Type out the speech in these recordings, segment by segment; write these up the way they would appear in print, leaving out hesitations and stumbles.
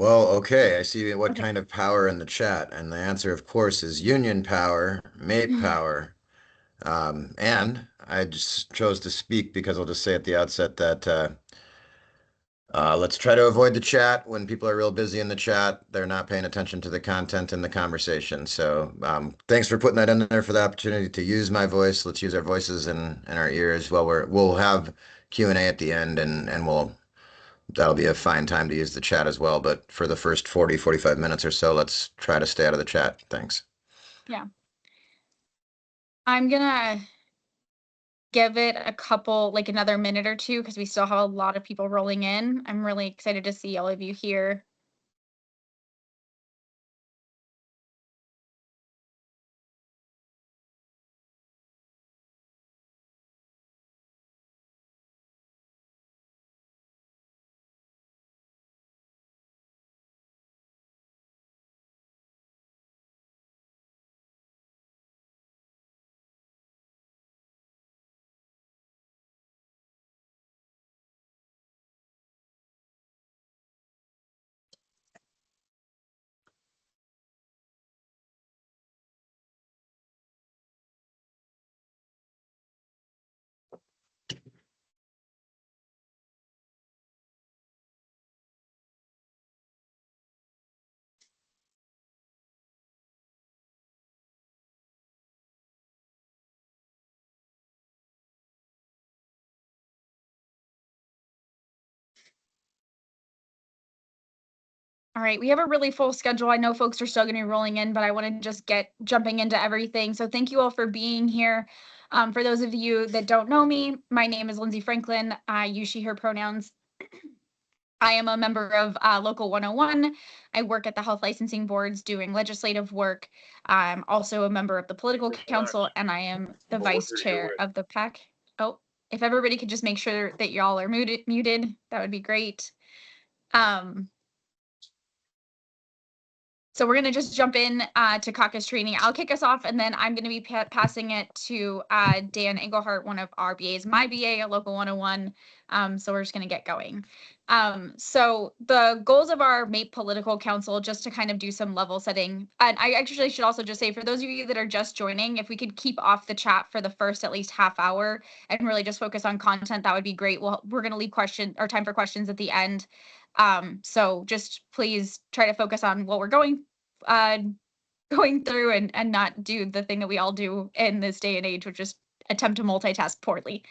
Well, okay, I see what Okay. kind of power in the chat, and the answer, of course, is union power, mate power. And I just chose to speak because I'll just say at the outset that let's try to avoid the chat. When people are real busy in the chat, they're not paying attention to the content in the conversation. So thanks for putting that in there for the opportunity to use my voice. Let's use our voices in our ears. Well, we'll have Q&A at the end, and that'll be a fine time to use the chat as well. But for the first 45 minutes or so, let's try to stay out of the chat. Thanks. Yeah. I'm gonna give it a couple, like another minute or two, because we still have a lot of people rolling in. I'm really excited to see all of you here. All right, we have a really full schedule. I know folks are still going to be rolling in, but I want to just get jumping into everything. So thank you all for being here. For those of you that don't know me, my name is Lindsay Franklin. I use she, her pronouns. I am a member of Local 101. I work at the health licensing boards doing legislative work. I'm also a member of the political council, and I am the vice chair of the PAC. Oh, if everybody could just make sure that y'all are muted, that would be great. So we're going to just jump in to caucus training. I'll kick us off, and then I'm going to be passing it to Dan Engelhart, one of our BAs, my BA at Local 101. So we're just going to get going. So the goals of our MAPE Political Council, just to kind of do some level setting. And I actually should also just say, for those of you that are just joining, if we could keep off the chat for the first at least half hour and really just focus on content, that would be great. We're going to leave time for questions at the end. So just please try to focus on what we're going through and not do the thing that we all do in this day and age, which is attempt to multitask poorly.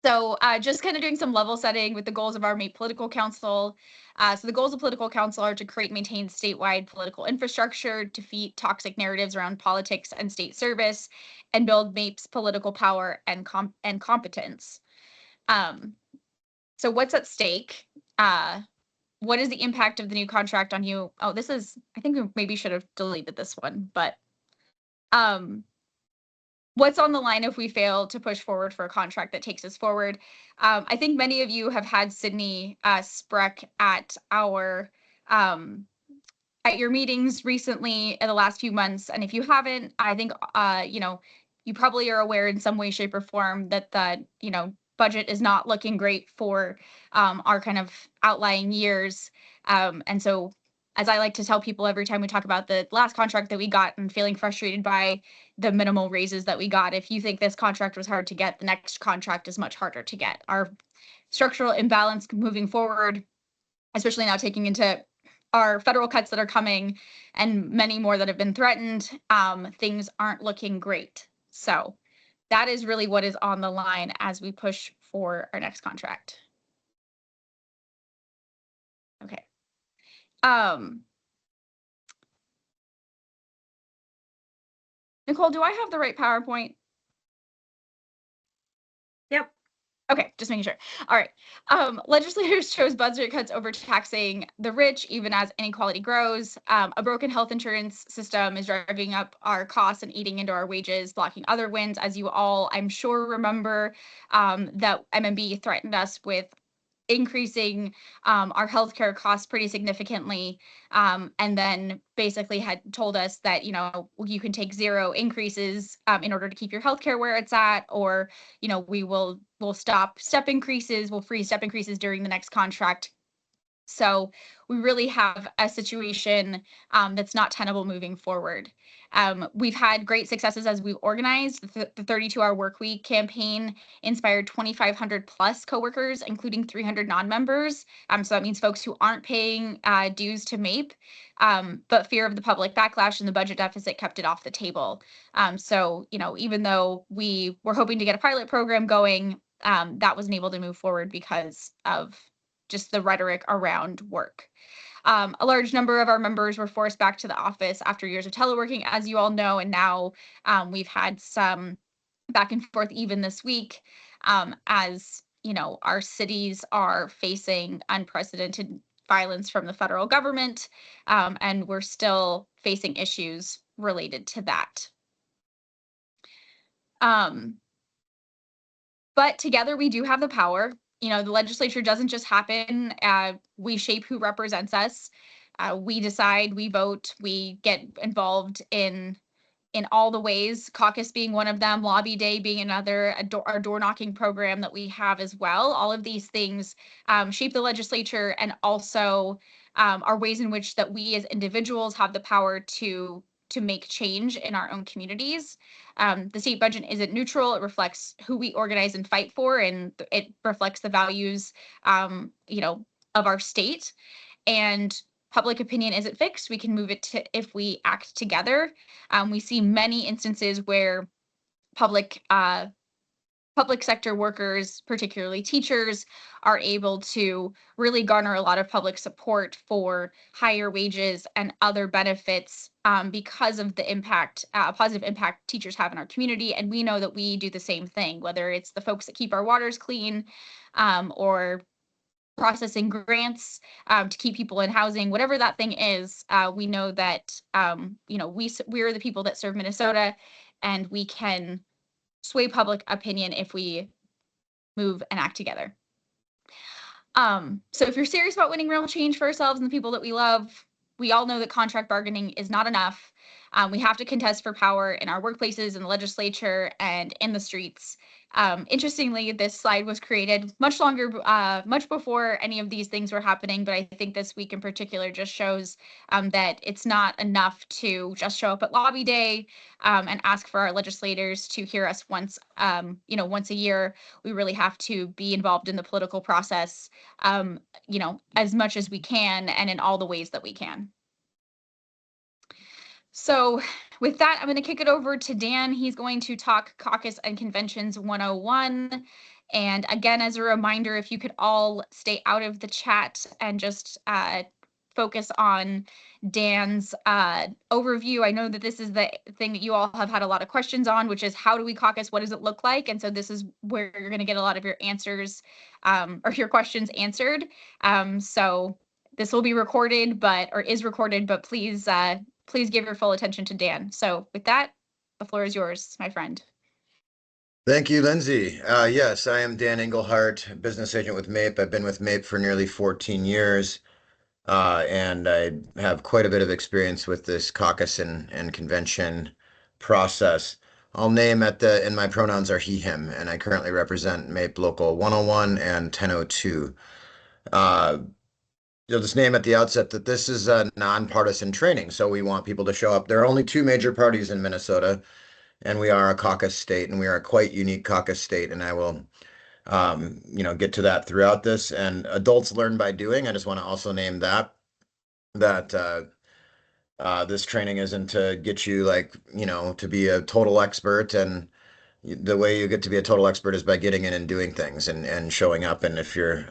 So just kind of doing some level setting with the goals of our MAPE Political Council. So the goals of Political Council are to create and maintain statewide political infrastructure, defeat toxic narratives around politics and state service, and build MAPE's political power and competence. So what's at stake? What is the impact of the new contract on you? Oh, I think we maybe should have deleted this one, but what's on the line if we fail to push forward for a contract that takes us forward? I think many of you have had Sydney Spreck at your meetings recently in the last few months. And if you haven't, I think, you probably are aware in some way, shape, or form that the, budget is not looking great for our kind of outlying years. And so, as I like to tell people every time we talk about the last contract that we got and feeling frustrated by the minimal raises that we got, if you think this contract was hard to get, the next contract is much harder to get. Our structural imbalance moving forward, especially now taking into our federal cuts that are coming and many more that have been threatened, things aren't looking great. So that is really what is on the line as we push for our next contract. Okay. Nicole, do I have the right PowerPoint? Yep. Okay, just making sure. All right. Legislators chose budget cuts over taxing the rich, even as inequality grows. A broken health insurance system is driving up our costs and eating into our wages, blocking other wins. As you all, I'm sure, remember that MMB threatened us with increasing our healthcare costs pretty significantly, and then basically had told us that, you can take 0 increases in order to keep your healthcare where it's at, or, we'll stop step increases, we'll freeze step increases during the next contract. So we really have a situation that's not tenable moving forward. We've had great successes as we've organized. The 32-hour work week campaign inspired 2,500 plus coworkers, including 300 non-members. So that means folks who aren't paying dues to MAPE, but fear of the public backlash and the budget deficit kept it off the table. So, even though we were hoping to get a pilot program going, that wasn't able to move forward because of just the rhetoric around work. A large number of our members were forced back to the office after years of teleworking, as you all know, and now we've had some back and forth even this week, as our cities are facing unprecedented violence from the federal government, and we're still facing issues related to that. But together we do have the power. The legislature doesn't just happen. We shape who represents us. We decide, we vote, we get involved in all the ways, caucus being one of them, lobby day being another, our door knocking program that we have as well. All of these things shape the legislature, and also are ways in which that we as individuals have the power to make change in our own communities. The state budget isn't neutral. It reflects who we organize and fight for, and it reflects the values, of our state. And public opinion isn't fixed. We can move it to if we act together. We see many instances where public sector workers, particularly teachers, are able to really garner a lot of public support for higher wages and other benefits, because of the positive impact teachers have in our community. And we know that we do the same thing, whether it's the folks that keep our waters clean, or processing grants to keep people in housing, whatever that thing is. We know that we're the people that serve Minnesota, and we can sway public opinion if we move and act together. So if you're serious about winning real change for ourselves and the people that we love, we all know that contract bargaining is not enough. We have to contest for power in our workplaces, in the legislature, and in the streets. Interestingly, this slide was created much before any of these things were happening, but I think this week in particular just shows that it's not enough to just show up at lobby day and ask for our legislators to hear us once a year. We really have to be involved in the political process, as much as we can and in all the ways that we can. So with that, I'm going to kick it over to Dan. He's going to talk Caucus and Conventions 101. And again, as a reminder, if you could all stay out of the chat and just focus on Dan's overview. I know that this is the thing that you all have had a lot of questions on, which is how do we caucus? What does it look like? And so this is where you're going to get a lot of your answers, or your questions answered. So this will be recorded, is recorded, but please give your full attention to Dan. So with that, the floor is yours, my friend. Thank you, Lindsay. Yes, I am Dan Englehart, business agent with MAPE. I've been with MAPE for nearly 14 years, and I have quite a bit of experience with this caucus and convention process. I'll name and my pronouns are he, him, and I currently represent MAPE Local 101 and 1002. You'll just name at the outset that this is a nonpartisan training, so we want people to show up. There are only two major parties in Minnesota, and we are a caucus state, and we are a quite unique caucus state, and I will get to that throughout this. And adults learn by doing. I just want to also name that this training isn't to get you to be a total expert, and the way you get to be a total expert is by getting in and doing things and showing up. And if you're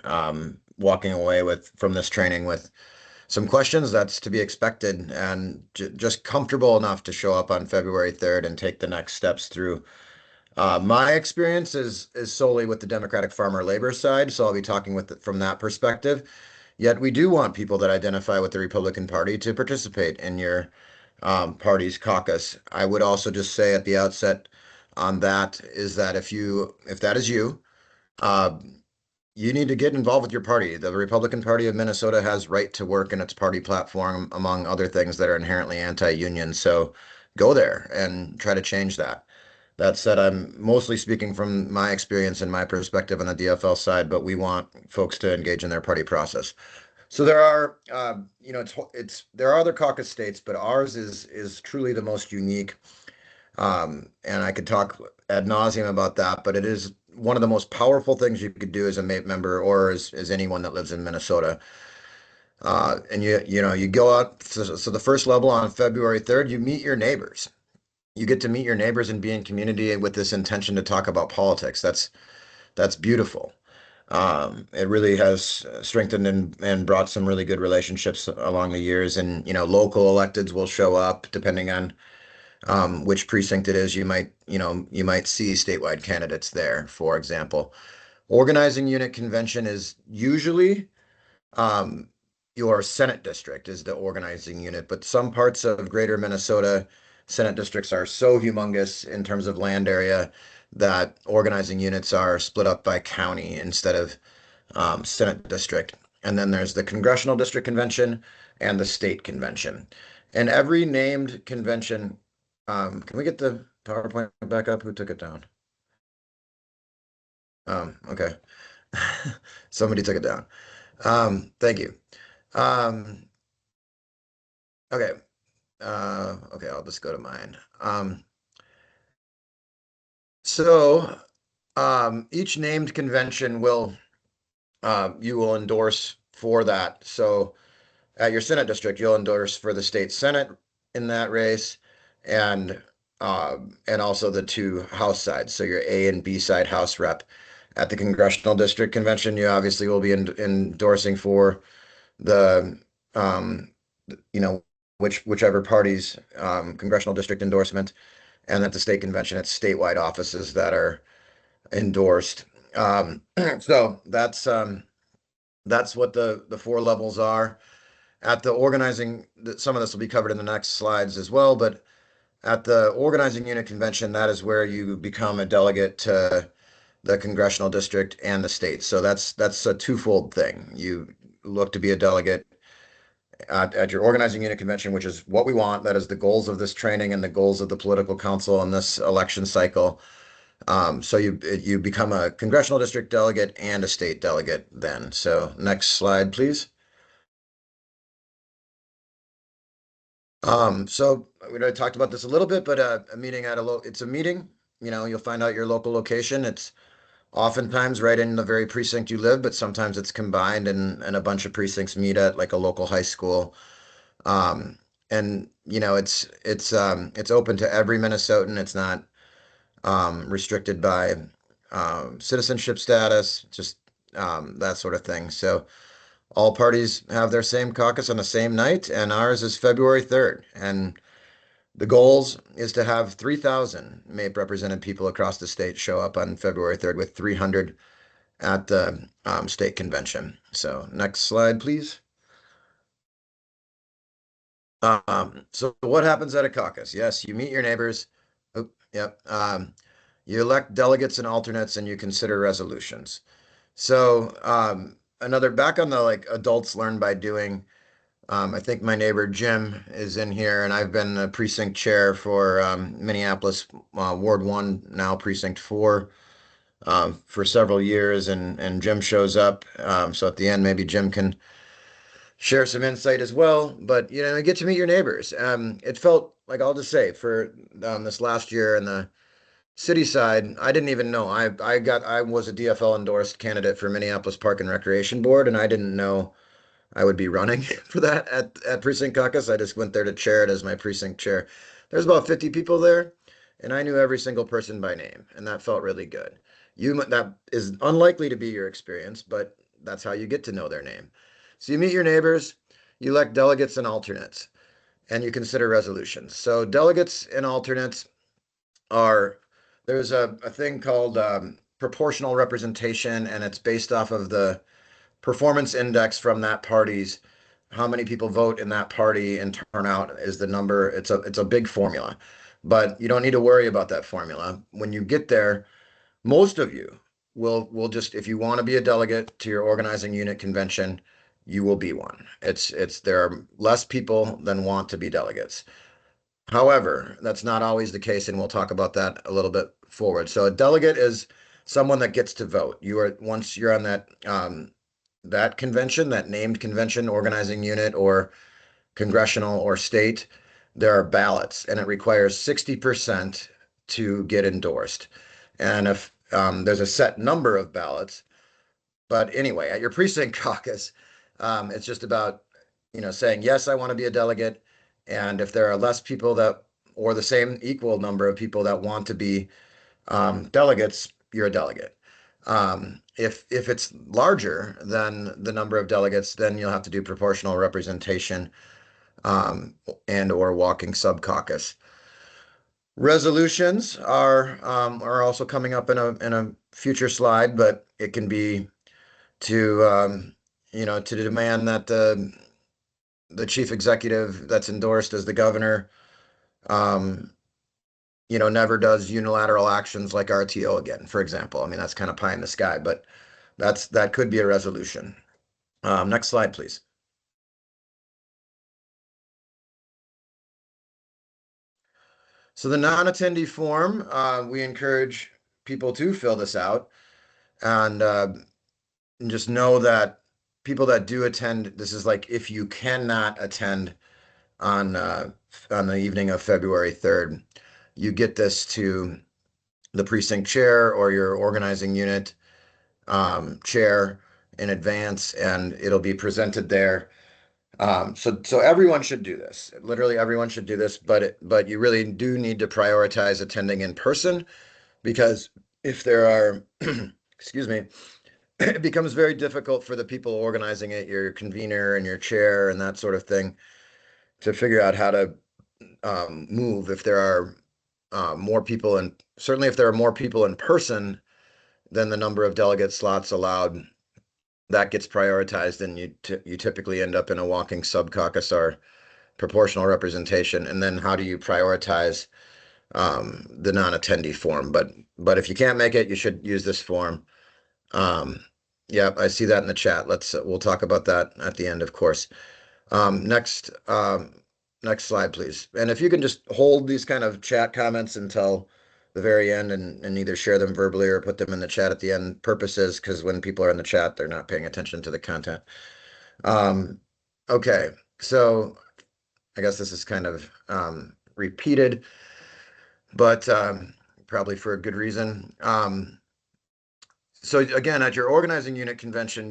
walking away from this training with some questions, that's to be expected, and just comfortable enough to show up on February 3rd and take the next steps through. My experience is solely with the Democratic Farmer Labor side, so I'll be talking from that perspective. Yet we do want people that identify with the Republican Party to participate in your party's caucus. I would also just say at the outset on that is that if that is you, you need to get involved with your party. The Republican Party of Minnesota has right to work in its party platform, among other things that are inherently anti-union. So go there and try to change that. That said, I'm mostly speaking from my experience and my perspective on the DFL side, but we want folks to engage in their party process. So there are, it's there are other caucus states, but ours is truly the most unique. And I could talk ad nauseum about that, but it is one of the most powerful things you could do as a MAPE member or as anyone that lives in Minnesota. And you go out. So the first level on February 3rd, you meet your neighbors. You get to meet your neighbors and be in community with this intention to talk about politics. That's beautiful. It really has strengthened and brought some really good relationships along the years. And local electeds will show up depending on which precinct it is. You might see statewide candidates there, for example. Organizing unit convention is usually um, your Senate district is the organizing unit, but some parts of greater Minnesota Senate districts are so humongous in terms of land area that organizing units are split up by county instead of Senate district. And then there's the congressional district convention and the state convention. And every named convention, can we get the PowerPoint back up? Who took it down? Okay. Somebody took it down. Thank you. Um, okay. Okay, I'll just go to mine. So each named convention you will endorse for that. So at your Senate district, you'll endorse for the state Senate in that race, and and also the two House sides. So your A and B side House rep. At the congressional district convention, you obviously will be endorsing for the um, you know whichever party's congressional district endorsement, and at the state convention, it's statewide offices that are endorsed. So that's what the four levels are. At the organizing, some of this will be covered in the next slides as well, but at the organizing unit convention, that is where you become a delegate to the congressional district and the state. So that's a twofold thing. You look to be a delegate at your organizing unit convention, which is what we want. That is the goals of this training and the goals of the political council in this election cycle. So you become a congressional district delegate and a state delegate then. So next slide, please. So we already talked about this a little bit, but a meeting it's a meeting. You'll find out your local location. It's oftentimes right in the very precinct you live, but sometimes it's combined and a bunch of precincts meet at like a local high school. Um, and it's open to every Minnesotan. It's not restricted by citizenship status, just that sort of thing. So all parties have their same caucus on the same night, and ours is February 3rd. And the goals is to have 3,000 MAPE represented people across the state show up on February 3rd with 300 at the state convention. So next slide, please. So what happens at a caucus? Yes, you meet your neighbors. Oh, yep. You elect delegates and alternates, and you consider resolutions. So another back on the like adults learn by doing. I think my neighbor Jim is in here, and I've been the precinct chair for Minneapolis Ward 1, now Precinct 4, for several years, and Jim shows up. So at the end, maybe Jim can share some insight as well. But you get to meet your neighbors. It felt like I'll just say for this last year in the city side, I didn't even know. I was a DFL endorsed candidate for Minneapolis Park and Recreation Board, and I didn't know I would be running for that at Precinct Caucus. I just went there to chair it as my precinct chair. There's about 50 people there, and I knew every single person by name, and that felt really good. That is unlikely to be your experience, but that's how you get to know their name. So you meet your neighbors, you elect delegates and alternates, and you consider resolutions. So delegates and alternates are there's a thing called proportional representation, and it's based off of the performance index from that party's how many people vote in that party and turnout is the number. It's a big formula, but you don't need to worry about that formula. When you get there, most of you will just if you want to be a delegate to your organizing unit convention, you will be one. It's there are less people than want to be delegates. However, that's not always the case, and we'll talk about that a little bit forward. So a delegate is someone that gets to vote. You are once you're on that that convention, that named convention, organizing unit, or congressional or state, there are ballots, and it requires 60% to get endorsed. And if there's a set number of ballots, but anyway, at your precinct caucus, it's just about, saying, yes, I want to be a delegate. And if there are less people that, or the same equal number of people that want to be delegates, you're a delegate. If it's larger than the number of delegates, then you'll have to do proportional representation and or walking sub-caucus. Resolutions are also coming up in a future slide, but it can be to to demand that the chief executive that's endorsed as the governor never does unilateral actions like RTO again, for example. I mean, that's kind of pie in the sky, but that could be a resolution. Next slide, please. So the non-attendee form, we encourage people to fill this out and just know that people that do attend, this is like if you cannot attend on the evening of February 3rd, you get this to the precinct chair or your organizing unit chair in advance, and it'll be presented there. So everyone should do this. Literally everyone should do this, but you really do need to prioritize attending in person because if there are, excuse me, it becomes very difficult for the people organizing it, your convener and your chair and that sort of thing, to figure out how to move if there are more people, and certainly if there are more people in person than the number of delegate slots allowed, that gets prioritized, and you typically end up in a walking sub-caucus or proportional representation. And then how do you prioritize the non-attendee form? But if you can't make it, you should use this form. Um, yeah, I see that in the chat. We'll talk about that at the end, of course. Next slide, please. And if you can just hold these kind of chat comments until the very end and either share them verbally or put them in the chat at the end purposes, because when people are in the chat, they're not paying attention to the content. Okay, so I guess this is kind of repeated, but probably for a good reason. So again, at your organizing unit convention,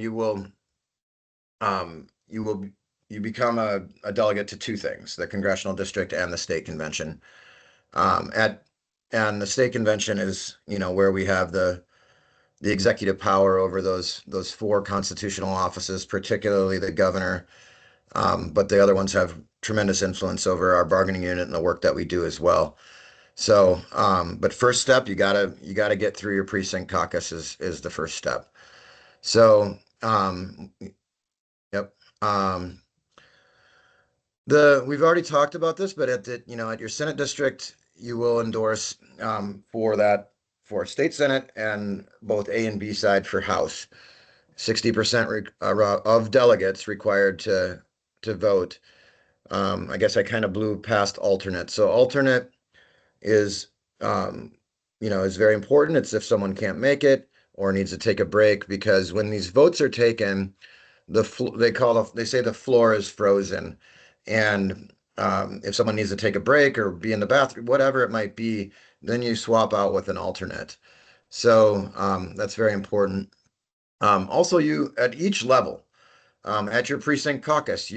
um, you will you become a delegate to two things: the congressional district and the state convention. At and the state convention is, where we have the executive power over those four constitutional offices, particularly the governor. But the other ones have tremendous influence over our bargaining unit and the work that we do as well. So, but first step, you gotta get through your precinct caucus is the first step. So, yep. We've already talked about this, but at your Senate district, you will endorse for state Senate and both A and B side for House. 60% of delegates required to vote. I guess I kind of blew past alternate. So alternate is um, is very important. It's if someone can't make it or needs to take a break, because when these votes are taken, they say the floor is frozen, and if someone needs to take a break or be in the bathroom, whatever it might be, then you swap out with an alternate. So that's very important. Also, you at each level, at your precinct caucus,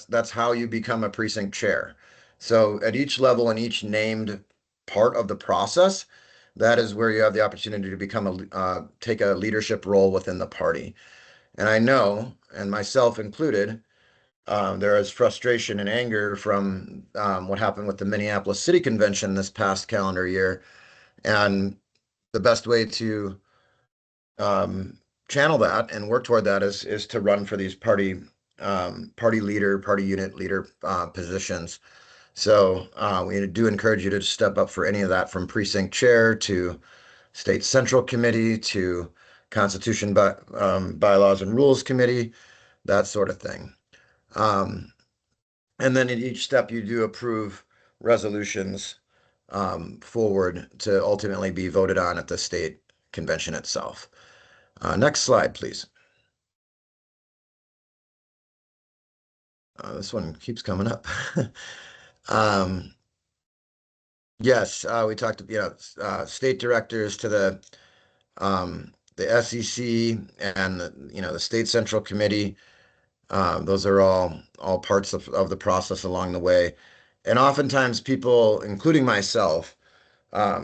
that's how you become a precinct chair. So at each level and each named part of the process, that is where you have the opportunity to take a leadership role within the party. And I know, and myself included, there is frustration and anger from what happened with the Minneapolis City Convention this past calendar year. And the best way to channel that and work toward that is to run for these party unit leader positions. So we do encourage you to step up for any of that, from precinct chair to state central committee to constitution bylaws and rules committee, that sort of thing. And then in each step, you do approve resolutions forward to ultimately be voted on at the state convention itself. Next slide, please. This one keeps coming up. Um, yes, we talked, state directors to the SEC and the State Central Committee. Those are all parts of the process along the way. And oftentimes people, including myself,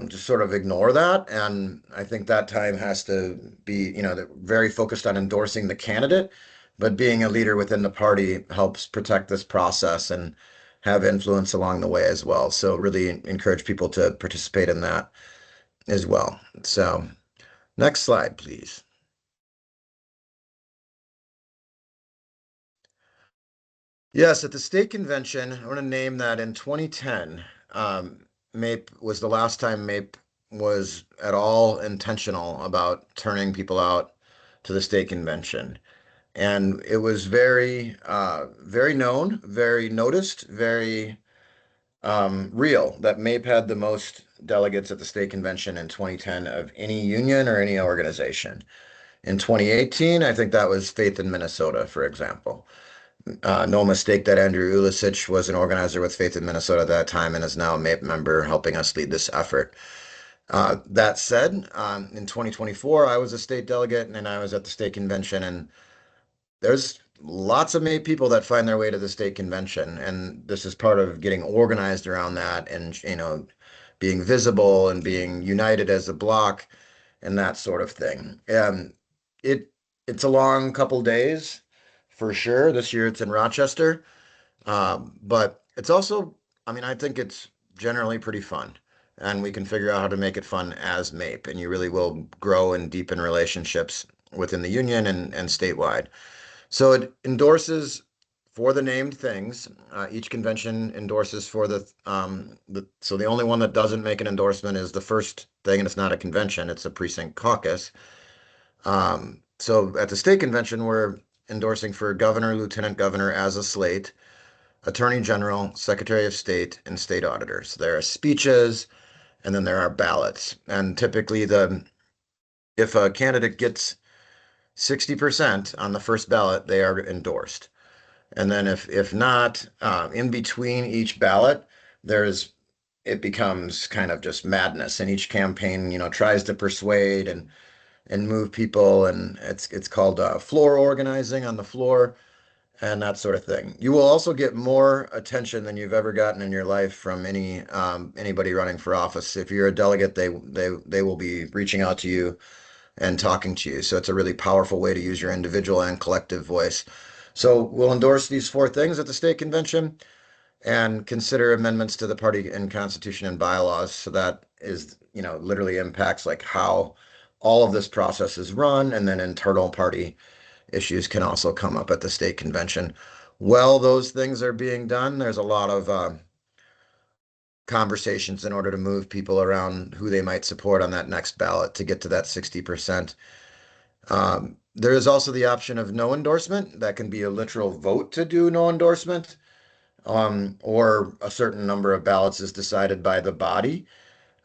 just sort of ignore that. And I think that time has to be, very focused on endorsing the candidate, but being a leader within the party helps protect this process and have influence along the way as well. So really encourage people to participate in that as well. So next slide, please. Yes, at the state convention, I want to name that in 2010, MAPE was the last time MAPE was at all intentional about turning people out to the state convention. And it was very known, very noticed, very real that MAPE had the most delegates at the state convention in 2010 of any union or any organization. In 2018, I think that was Faith in Minnesota, for example. No mistake that Andrew Ulisich was an organizer with Faith in Minnesota at that time and is now a MAPE member helping us lead this effort. That said, in 2024, I was a state delegate and I was at the state convention, and there's lots of MAPE people that find their way to the state convention. And this is part of getting organized around that and, being visible and being united as a block and that sort of thing. It it's a long couple days for sure. This year it's in Rochester. But it's also, I mean, I think it's generally pretty fun, and we can figure out how to make it fun as MAPE, and you really will grow and deepen relationships within the union and statewide. So it endorses for the named things. Each convention endorses for so the only one that doesn't make an endorsement is the first thing, and it's not a convention, it's a precinct caucus. So at the state convention, we're endorsing for governor, lieutenant governor as a slate, attorney general, secretary of state, and state auditors. There are speeches, and then there are ballots. And typically, if a candidate gets 60% on the first ballot, they are endorsed. And then if not, in between each ballot, there's it becomes kind of just madness. And each campaign, tries to persuade and move people, and it's called floor organizing on the floor and that sort of thing. You will also get more attention than you've ever gotten in your life from anybody running for office. If you're a delegate, they will be reaching out to you and talking to you. So it's a really powerful way to use your individual and collective voice. So we'll endorse these four things at the state convention and consider amendments to the party and constitution and bylaws. So that is, literally impacts like how all of this process is run, and then internal party issues can also come up at the state convention. While those things are being done, there's a lot of conversations in order to move people around who they might support on that next ballot to get to that 60%. There is also the option of no endorsement. That can be a literal vote to do no endorsement, or a certain number of ballots is decided by the body.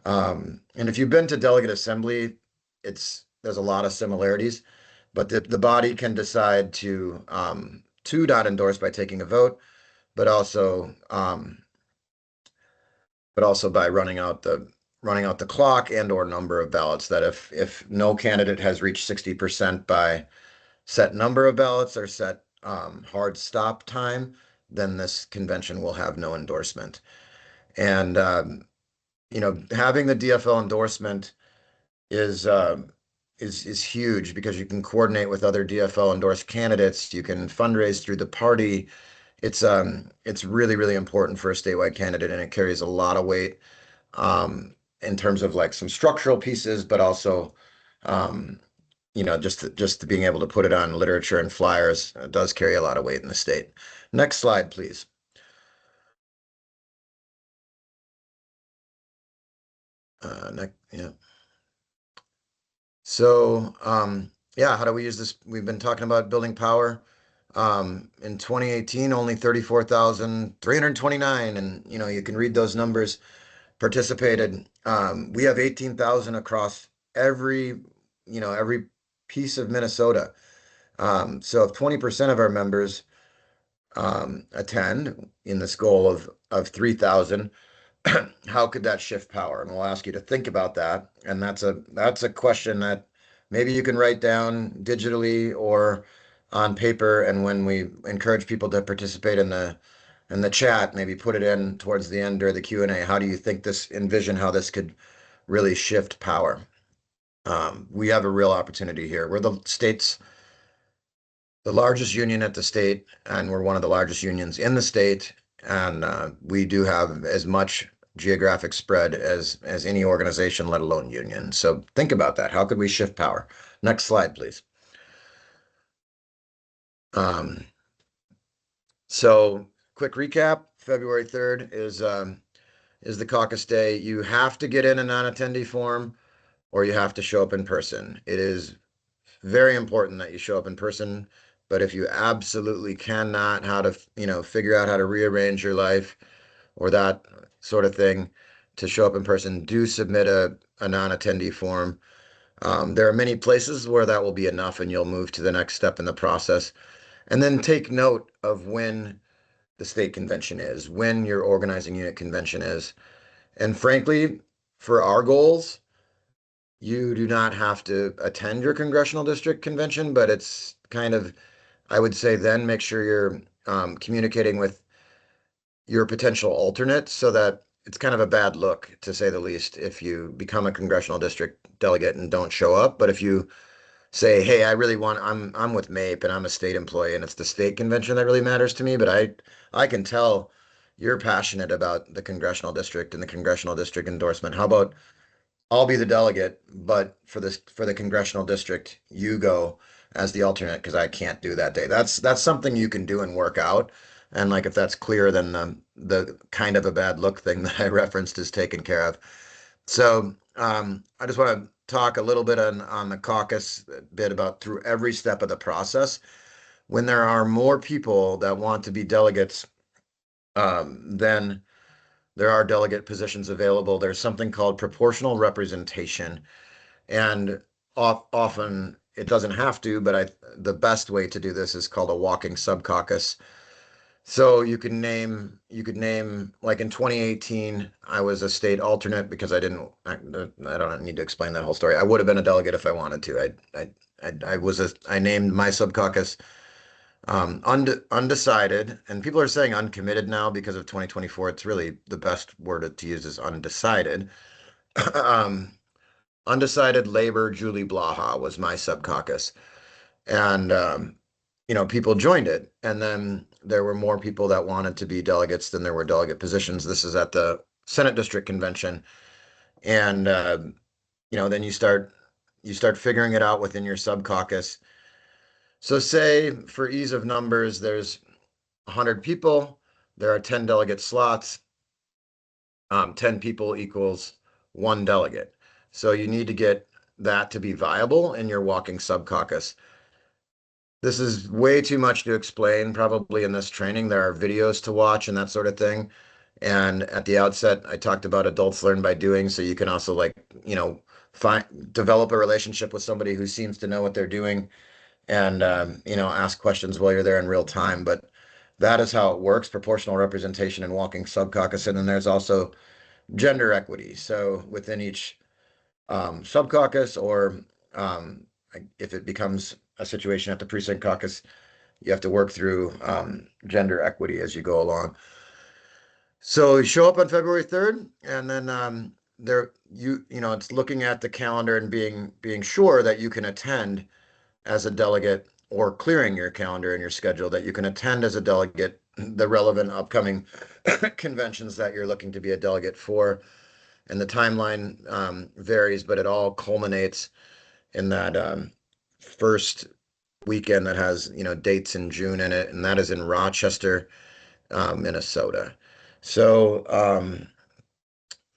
And if you've been to delegate assembly, there's a lot of similarities, but the body can decide to not endorse by taking a vote, but also by running out the clock and or number of ballots. That if no candidate has reached 60% by set number of ballots or set hard stop time, then this convention will have no endorsement. And having the DFL endorsement is is huge because you can coordinate with other DFL endorsed candidates. You can fundraise through the party. It's really, really important for a statewide candidate, and it carries a lot of weight in terms of like some structural pieces, but also um, just being able to put it on literature and flyers does carry a lot of weight in the state. Next slide, please. Yeah. So, yeah, how do we use this? We've been talking about building power. In 2018, only 34,329, and you can read those numbers, participated. We have 18,000 across every piece of Minnesota. So if 20% of our members attend in this goal of 3,000, how could that shift power? And we'll ask you to think about that. And that's a question that maybe you can write down digitally or on paper. And when we encourage people to participate in the chat, maybe put it in towards the end or the Q&A. How do you think envision how this could really shift power? We have a real opportunity here. We're the largest union at the state, and we're one of the largest unions in the state. And we do have as much geographic spread as any organization, let alone union. So think about that. How could we shift power? Next slide, please. Um, so quick recap: February 3rd is the caucus day. You have to get in a non-attendee form, or you have to show up in person. It is very important that you show up in person. But if you absolutely cannot how to, figure out how to rearrange your life or that sort of thing to show up in person, do submit a non-attendee form. There are many places where that will be enough and you'll move to the next step in the process. And then take note of when the state convention is, when your organizing unit convention is. And frankly, for our goals, you do not have to attend your congressional district convention, but it's kind of, I would say, then make sure you're communicating with your potential alternate so that it's kind of a bad look, to say the least, if you become a congressional district delegate and don't show up. But if you say, hey, I'm with MAPE and I'm a state employee and it's the state convention that really matters to me, but I can tell you're passionate about the congressional district and the congressional district endorsement. How about I'll be the delegate, but for the congressional district, you go as the alternate because I can't do that day. That's something you can do and work out. And like if that's clear, then the kind of a bad look thing that I referenced is taken care of. So I just want to talk a little bit on the caucus bit about through every step of the process. When there are more people that want to be delegates, then there are delegate positions available. There's something called proportional representation, and often it doesn't have to, but the best way to do this is called a walking subcaucus. So you could name like in 2018, I was a state alternate because I don't need to explain that whole story. I would have been a delegate if I wanted to. I named my subcaucus undecided, and people are saying uncommitted now because of 2024. It's really the best word to use is undecided. um, Undecided Labor Julie Blaha was my subcaucus, and people joined it, and then there were more people that wanted to be delegates than there were delegate positions. This is at the Senate District Convention, and then you start figuring it out within your subcaucus. So say for ease of numbers, there's 100 people, there are 10 delegate slots. 10 people equals one delegate. So you need to get that to be viable in your walking subcaucus. This is way too much to explain probably in this training. There are videos to watch and that sort of thing. And at the outset, I talked about adults learn by doing. So you can also develop a relationship with somebody who seems to know what they're doing and, ask questions while you're there in real time. But that is how it works, proportional representation and walking subcaucus. And then there's also gender equity. So within each subcaucus, or if it becomes a situation at the precinct caucus, you have to work through gender equity as you go along. So you show up on February 3rd, and then it's looking at the calendar and being sure that you can attend as a delegate, or clearing your calendar and your schedule that you can attend as a delegate the relevant upcoming conventions that you're looking to be a delegate for. And the timeline varies, but it all culminates in that first weekend that has dates in June in it, and that is in Rochester, Minnesota. So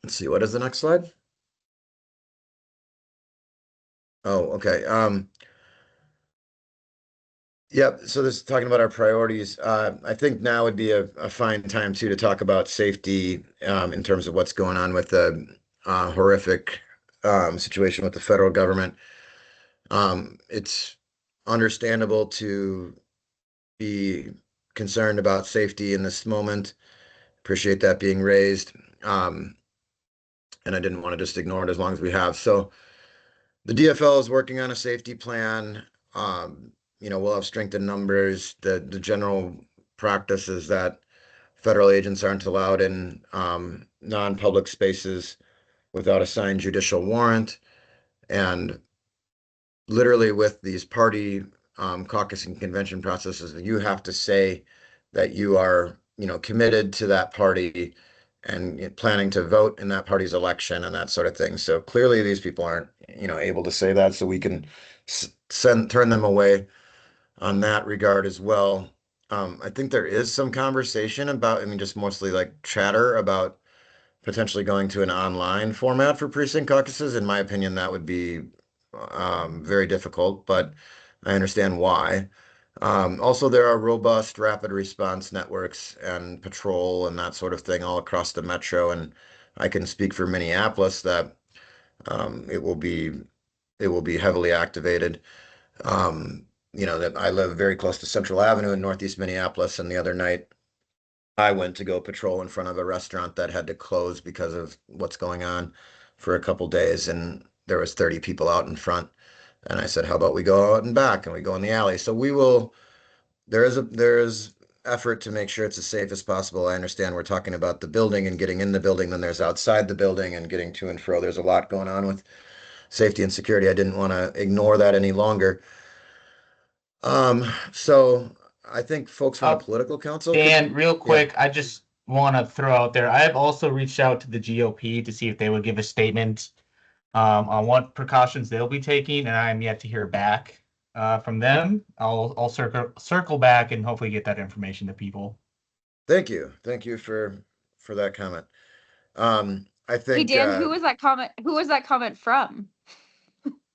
let's see, what is the next slide? Oh, okay. Yep. So this is talking about our priorities. I think now would be a fine time too to talk about safety in terms of what's going on with the horrific situation with the federal government. It's understandable to be concerned about safety in this moment. Appreciate that being raised. Um, and I didn't want to just ignore it as long as we have. So the DFL is working on a safety plan. We'll have strength in numbers. The general practice is that federal agents aren't allowed in non-public spaces without a signed judicial warrant. And literally with these party caucus and convention processes, you have to say that you are, committed to that party and planning to vote in that party's election and that sort of thing. So clearly these people aren't, able to say that, so we can turn them away on that regard as well. I think there is some conversation about, just mostly like chatter about potentially going to an online format for precinct caucuses. In my opinion, that would be very difficult, but I understand why. Also, there are robust rapid response networks and patrol and that sort of thing all across the metro. And I can speak for Minneapolis that it will be heavily activated. That I live very close to Central Avenue in Northeast Minneapolis, and the other night I went to go patrol in front of a restaurant that had to close because of what's going on for a couple days, and there was 30 people out in front. And I said, "How about we go out and back and we go in the alley?" So we will. There is effort to make sure it's as safe as possible. I understand we're talking about the building and getting in the building, then there's outside the building and getting to and fro. There's a lot going on with safety and security. I didn't want to ignore that any longer. So I think folks from the Uh, political council could, Dan, real yeah. quick, I just want to throw out there. I have also reached out to the GOP to see if they would give a statement on what precautions they'll be taking, and I am yet to hear back from them. I'll circle back and hopefully get that information to people. Thank you for that comment. I Hey think Dan, who was that comment? Who was that comment from?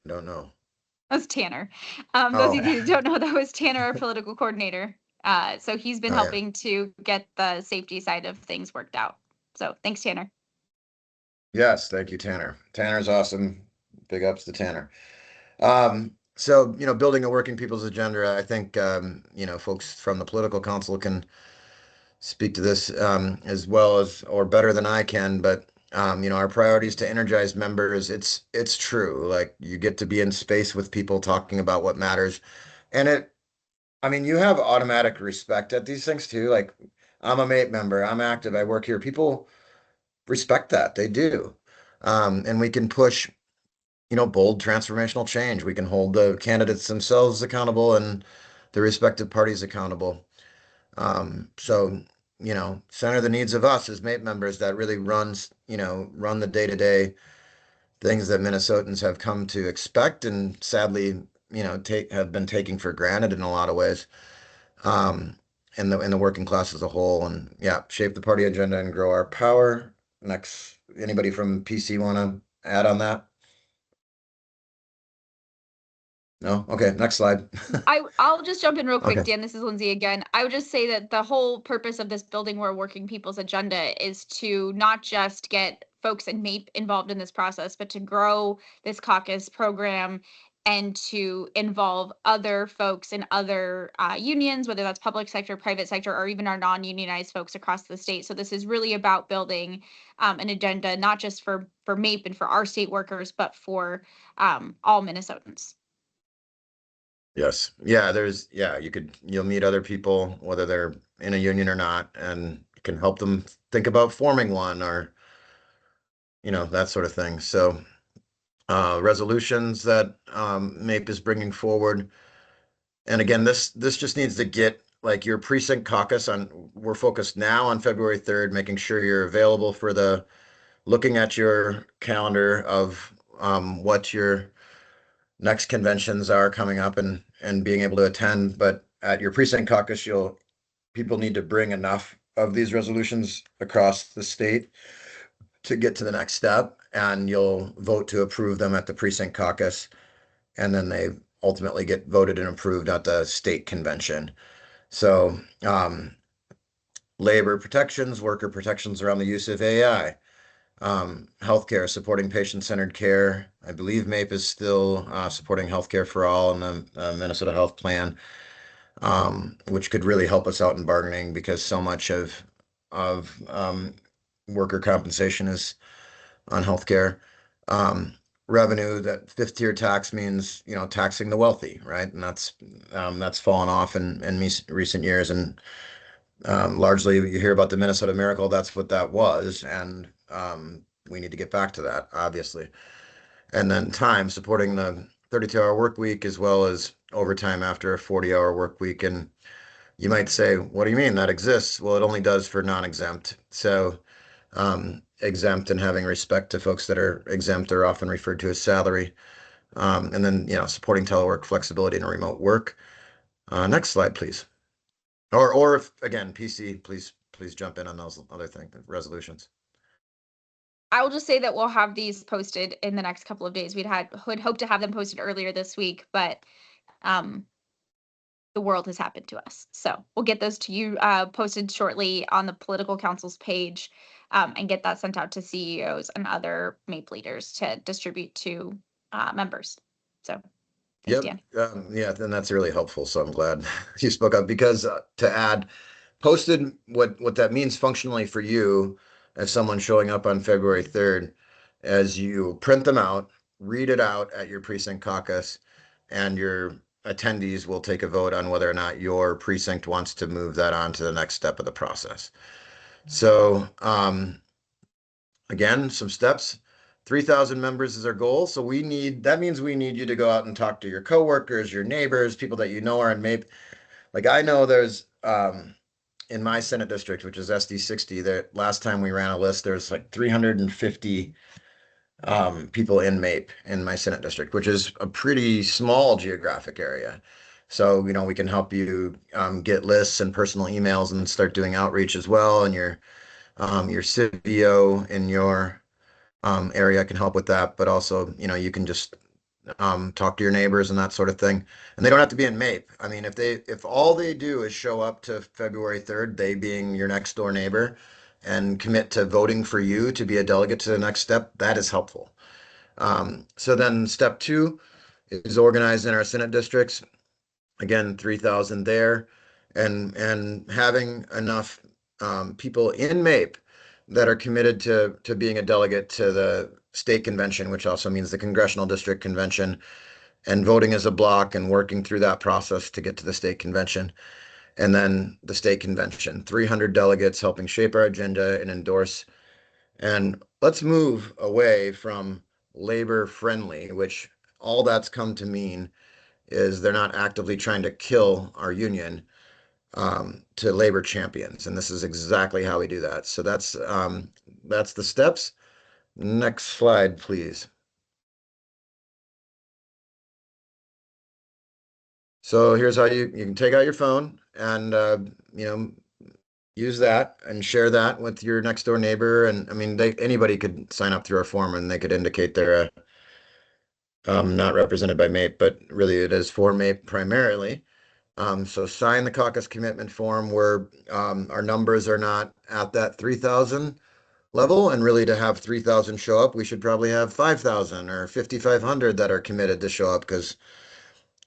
don't know. That's Tanner. Those of Oh, you who don't know, that was Tanner, our political coordinator. So he's been oh yeah. helping to get the safety side of things worked out. So thanks, Tanner. Yes, thank you, Tanner. Tanner's awesome. Big ups to Tanner. So, building a working people's agenda, I think, folks from the political council can speak to this as well as or better than I can. But, our priorities to energize members, it's true. Like you get to be in space with people talking about what matters. And you have automatic respect at these things too. Like I'm a MAPE member, I'm active, I work here. People respect that. They do. And we can push bold transformational change. We can hold the candidates themselves accountable and the respective parties accountable. So, center the needs of us as MAPE members that really run the day-to-day things that Minnesotans have come to expect and sadly, have been taking for granted in a lot of ways. And the working class as a whole, and yeah, shape the party agenda and grow our power. Next, anybody from PC want to add on that? No? Okay, next slide. I'll just jump in real quick, Okay. Dan. This is Lindsay again. I would just say that the whole purpose of this building where working people's agenda is to not just get folks in MAPE involved in this process, but to grow this caucus program and to involve other folks in other unions, whether that's public sector, private sector, or even our non-unionized folks across the state. So this is really about building an agenda, not just for MAPE and for our state workers, but for all Minnesotans. Yes. Yeah, you'll meet other people, whether they're in a union or not, and you can help them think about forming one or, that sort of thing. So, resolutions that MAPE is bringing forward. And again, this just needs to get like your precinct caucus we're focused now on February 3rd, making sure you're available for looking at your calendar of what your next conventions are coming up and being able to attend. But at your precinct caucus, people need to bring enough of these resolutions across the state to get to the next step, and you'll vote to approve them at the precinct caucus, and then they ultimately get voted and approved at the state convention. So, labor protections, worker protections around the use of AI, healthcare, supporting patient-centered care. I believe MAPE is still supporting healthcare for all in the Minnesota Health Plan. which could really help us out in bargaining because so much of worker compensation is on healthcare. Um, Revenue, that fifth tier tax means, taxing the wealthy, right? And that's fallen off in recent years. And largely you hear about the Minnesota Miracle, that's what that was. And we need to get back to that, obviously. And then time, supporting the 32-hour work week as well as overtime after a 40-hour work week. And you might say, what do you mean that exists? Well, it only does for non-exempt. So exempt and having respect to folks that are exempt are often referred to as salary. And then, supporting telework, flexibility, and remote work. Next slide, please. Or if, again, PC, please jump in on those other things, resolutions. I will just say that we'll have these posted in the next couple of days. Would hope to have them posted earlier this week, but the world has happened to us. So we'll get those to you posted shortly on the political council's page, and get that sent out to CEOs and other MAPE leaders to distribute to members. So thanks, Yep. Dan. Yeah, and that's really helpful. So I'm glad you spoke up because to add, posted what that means functionally for you as someone showing up on February 3rd, as you print them out, read it out at your precinct caucus, and your attendees will take a vote on whether or not your precinct wants to move that on to the next step of the process. So again, some steps. 3,000 members is our goal. So that means we need you to go out and talk to your coworkers, your neighbors, people that you know are in MAPE. Like I know there's in my Senate district, which is SD 60, that last time we ran a list, there's like 350 people in MAPE in my Senate district, which is a pretty small geographic area. So, we can help you get lists and personal emails and start doing outreach as well. And your Civio in your area can help with that. But also, you can just talk to your neighbors and that sort of thing. And they don't have to be in MAPE. I mean, if all they do is show up to February 3rd, they being your next door neighbor, and commit to voting for you to be a delegate to the next step, that is helpful. So then step 2 is organized in our Senate districts. Again, 3,000 there, and having enough people in MAPE that are committed to being a delegate to the state convention, which also means the congressional district convention, and voting as a block and working through that process to get to the state convention. And then the state convention, 300 delegates helping shape our agenda and endorse. And let's move away from labor friendly, which all that's come to mean is they're not actively trying to kill our union, to labor champions. And this is exactly how we do that. So that's the steps. Next slide, please. So here's how you can take out your phone and use that and share that with your next door neighbor. And I mean, anybody could sign up through our form and they could indicate they're not represented by MAPE, but really it is for MAPE primarily. So sign the caucus commitment form where our numbers are not at that 3,000 level, and really to have 3,000 show up, we should probably have 5,000 or 5,500 that are committed to show up because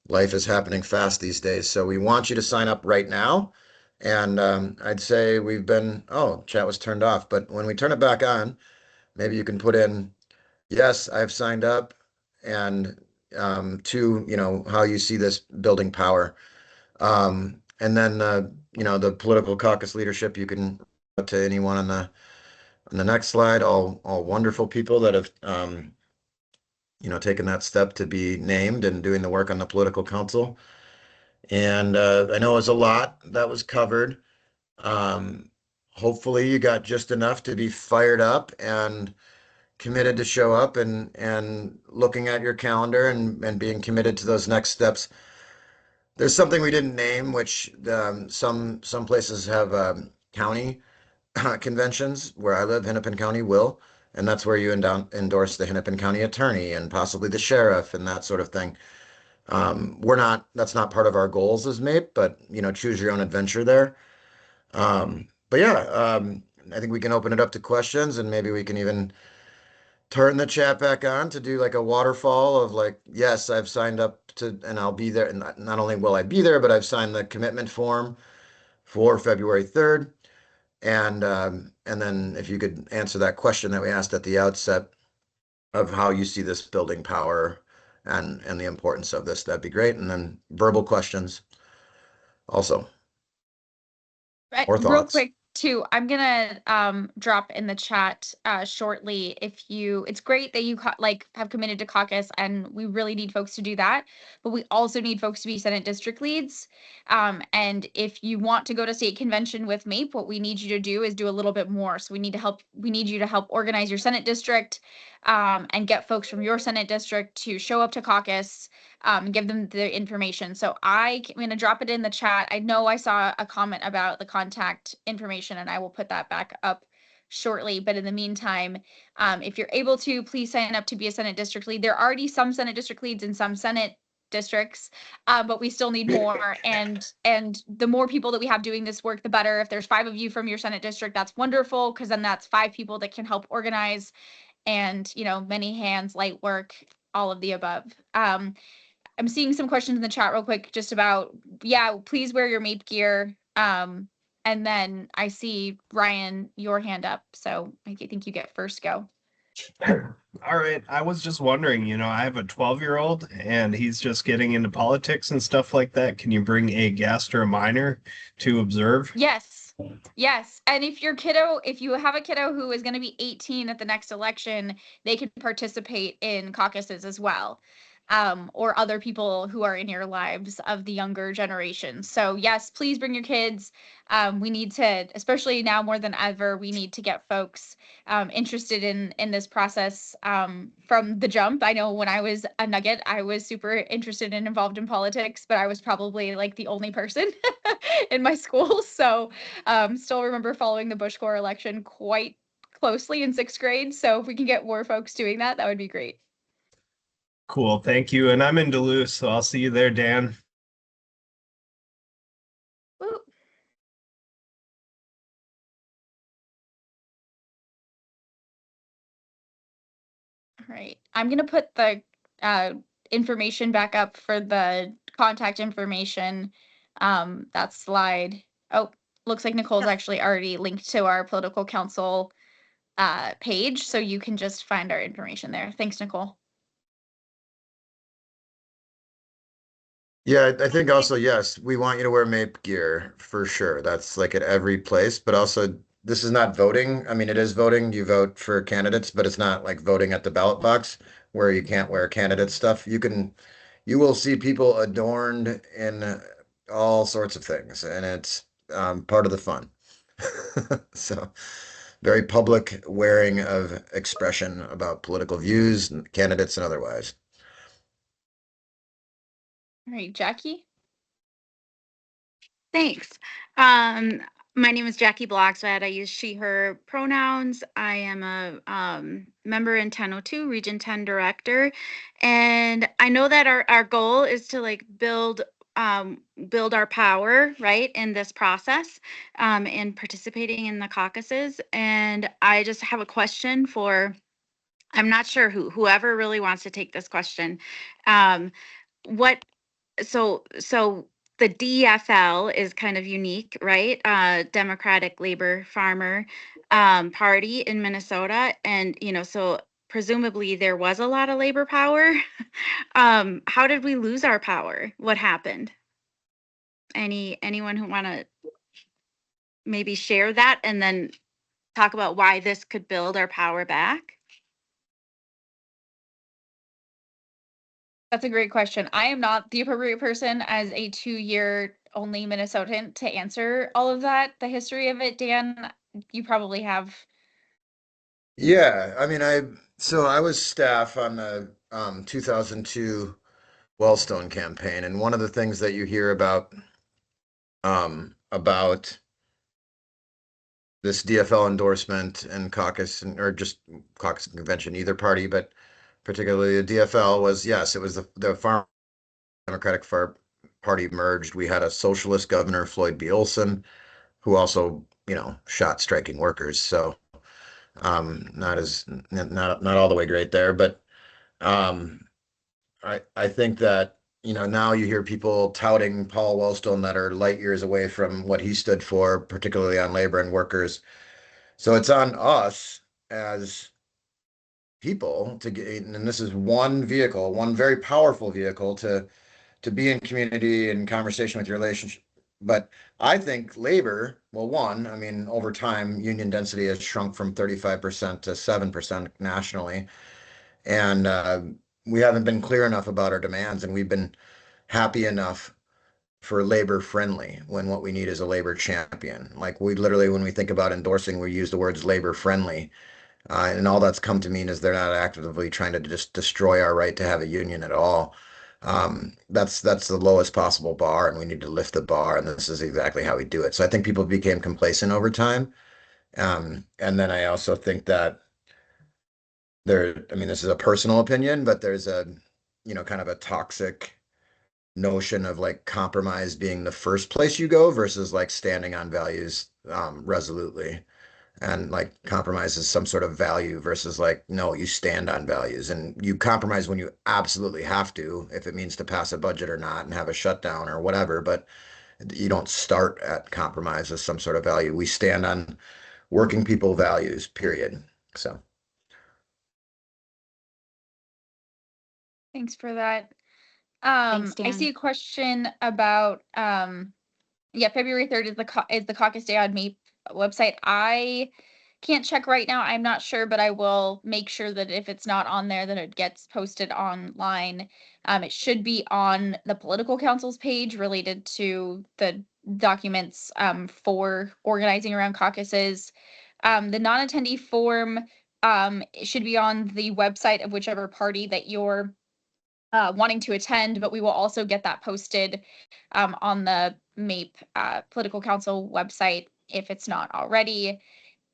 life is happening fast these days. So we want you to sign up right now. And I'd say chat was turned off, but when we turn it back on, maybe you can put in, yes, I've signed up, and how you see this building power. And then, the political caucus leadership, you can to anyone on the next slide, all wonderful people that have, taken that step to be named and doing the work on the political council. And I know it was a lot that was covered. Hopefully you got just enough to be fired up and committed to show up and looking at your calendar and being committed to those next steps. There's something we didn't name, which some places have county conventions. Where I live, Hennepin County will, and that's where you endorse the Hennepin County attorney and possibly the sheriff and that sort of thing. That's not part of our goals as MAPE, but choose your own adventure there. But yeah, I think we can open it up to questions, and maybe we can even turn the chat back on to do like a waterfall of like, yes, I've signed up to, and I'll be there. And not only will I be there, but I've signed the commitment form for February 3rd. And then if you could answer that question that we asked at the outset of how you see this building power and the importance of this, that'd be great. And then verbal questions also, or Real thoughts. quick too, I'm gonna drop in the chat shortly if you it's great that you like have committed to caucus, and we really need folks to do that, but we also need folks to be Senate district leads. And if you want to go to state convention with MAPE, what we need you to do is do a little bit more. So we need you to help organize your Senate district, and get folks from your Senate district to show up to caucus, give them the information. So I'm going to drop it in the chat. I know I saw a comment about the contact information, and I will put that back up shortly. But in the meantime, if you're able to, please sign up to be a Senate district lead. There are already some Senate district leads in some Senate districts, but we still need more. And the more people that we have doing this work, the better. If there's 5 of you from your Senate district, that's wonderful, because then that's 5 people that can help organize, and many hands, light work, all of the above. I'm seeing some questions in the chat real quick just about, yeah, please wear your MAPE gear. And then I see Ryan, your hand up. So I think you get first go. All right. I was just wondering, I have a 12-year-old and he's just getting into politics and stuff like that. Can you bring a guest or a minor to observe? Yes. Yes. And if you have a kiddo who is going to be 18 at the next election, they can participate in caucuses as well. Or other people who are in your lives of the younger generation. So yes, please bring your kids. We need to, especially now more than ever, we need to get folks interested in this process from the jump. I know when I was a nugget, I was super interested and involved in politics, but I was probably like the only person in my school. So still remember following the Bush Gore election quite closely in 6th grade. So if we can get more folks doing that, that would be great. Cool. Thank you. And I'm in Duluth, so I'll see you there, Dan. Woo. All right. I'm going to put the information back up for the contact information. That slide. Oh, looks like Nicole's actually already linked to our political council page, so you can just find our information there. Thanks, Nicole. Yeah, I think also, yes, we want you to wear MAPE gear for sure. That's like at every place, but also this is not voting. I mean, it is voting. You vote for candidates, but it's not like voting at the ballot box where you can't wear candidate stuff. You will see people adorned in all sorts of things, and it's part of the fun. So very public wearing of expression about political views, candidates, and otherwise. All right, Jackie. Thanks. My name is Jackie Blocksvad. I use she, her pronouns. I am a member in 1002, Region 10 Director. And I know that our goal is to like build our power, right, in this process, in participating in the caucuses. And I just have a question for, I'm not sure whoever really wants to take this question. So the DFL is kind of unique, right? Democratic Labor Farmer Party in Minnesota. And, so presumably there was a lot of labor power. How did we lose our power? What happened? Anyone who want to maybe share that and then talk about why this could build our power back? That's a great question. I am not the appropriate person as a 2-year only Minnesotan to answer all of that, the history of it. Dan, you probably have. Yeah, I mean, I was staff on the 2002 Wellstone campaign, and one of the things that you hear about this DFL endorsement and caucus or just caucus and convention, either party, but particularly the DFL was, yes, it was the Farm Democratic Party merged. We had a socialist governor, Floyd B. Olson, who also, shot striking workers. So not all the way great there, but I think that now you hear people touting Paul Wellstone that are light years away from what he stood for, particularly on labor and workers. So it's on us as people to get, and this is one vehicle, one very powerful vehicle to be in community and conversation with your relationship. But I think labor, well, one, I mean, over time, union density has shrunk from 35% to 7% nationally. And we haven't been clear enough about our demands, and we've been happy enough for labor friendly when what we need is a labor champion. Like we literally, when we think about endorsing, we use the words labor friendly. And all that's come to mean is they're not actively trying to just destroy our right to have a union at all. That's the lowest possible bar, and we need to lift the bar, and this is exactly how we do it. So I think people became complacent over time. And then I also think that I mean, this is a personal opinion, but there's kind of a toxic notion of like compromise being the first place you go versus like standing on values resolutely. And like compromise is some sort of value versus like, no, you stand on values and you compromise when you absolutely have to, if it means to pass a budget or not and have a shutdown or whatever. But you don't start at compromise as some sort of value. We stand on working people values, period. So. Thanks for that. Thanks, I see Dan. a question about yeah, February 3rd is the Caucus Day on MAPE website. I can't check right now. I'm not sure, but I will make sure that if it's not on there, then it gets posted online. It should be on the political council's page related to the documents for organizing around caucuses. The non-attendee form it should be on the website of whichever party that you're wanting to attend, but we will also get that posted on the MAPE Political Council website if it's not already.